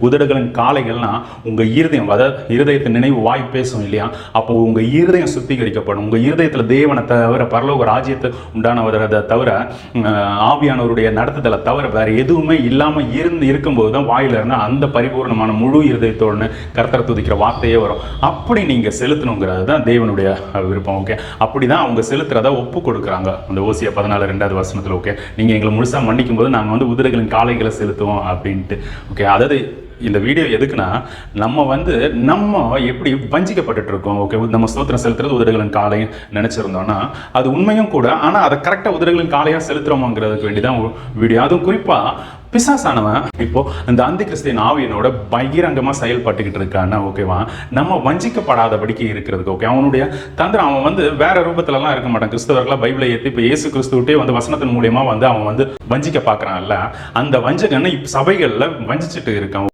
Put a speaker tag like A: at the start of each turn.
A: உதடுகளின் காளைகள்னா உங்கள் இருதயம், அதாவது இருதயத்தின் நினைவு வாய் பேசும் இல்லையா, அப்போ உங்கள் இருதயம் சுத்திகரிக்கப்படும். உங்கள் இருதயத்தில் தேவனை தவிர, பரலோக ராஜ்யத்தை உண்டானவரை தவிர, ஆவியானவருடைய நடத்துதலை தவிர வேறு எதுவுமே இல்லாமல் இருக்கும்போது தான் வாயிலிருந்து அந்த பரிபூர்ணமான முழு இருதயத்தோடு கர்த்தரை துதிக்கிற வார்த்தையே வரும். அப்படி நீங்கள் செலுத்தணுங்கிறது தான் தேவனுடைய விருப்பம். ஓகே, அப்படி தான் அவங்க செலுத்துறத ஒப்பு கொடுக்குறாங்க அந்த ஓசியா 14:2 ஓகே, நீங்கள் எங்களை முழுசாக மன்னிக்கும் போது நாங்கள் உதடுகளின் காளைகளை செலுத்துவோம் அப்படின்ட்டு. ஓகே, அதாவது இந்த வீடியோ எதுக்குன்னா, நம்ம எப்படி வஞ்சிக்கப்பட்டு இருக்கோம். ஓகே, நம்ம ஸ்தோத்திரம் செலுத்துறது உதடுகளின் காலை நினைச்சிருந்தோம்னா அது உண்மையும் கூட, ஆனால் அதை கரெக்டாக உதடுகளின் காலையாக செலுத்துறோமாங்கிறதுக்கு வேண்டிதான் வீடியோ. அதுவும் குறிப்பாக பிசாசானவன் இப்போ இந்த அந்தி கிறிஸ்தியன் ஆவியனோட பகிரங்கமாக செயல்பட்டுக்கிட்டு இருக்கான்னா, ஓகேவா, நம்ம வஞ்சிக்கப்படாதபடிக்கு இருக்கிறதுக்கு. ஓகே, அவனுடைய தந்திரம், அவன் வேற ரூபத்திலலாம் இருக்க மாட்டான். கிறிஸ்தவர்களாக பைபிளை ஏற்றி இப்போ இயேசு கிறிஸ்துவிட்டே வசனத்தின் மூலியமாக அவன் வஞ்சிக்க பார்க்குறான்ல, அந்த வஞ்சகன்னு இப்போ சபைகளில் வஞ்சிச்சுட்டு இருக்கான்.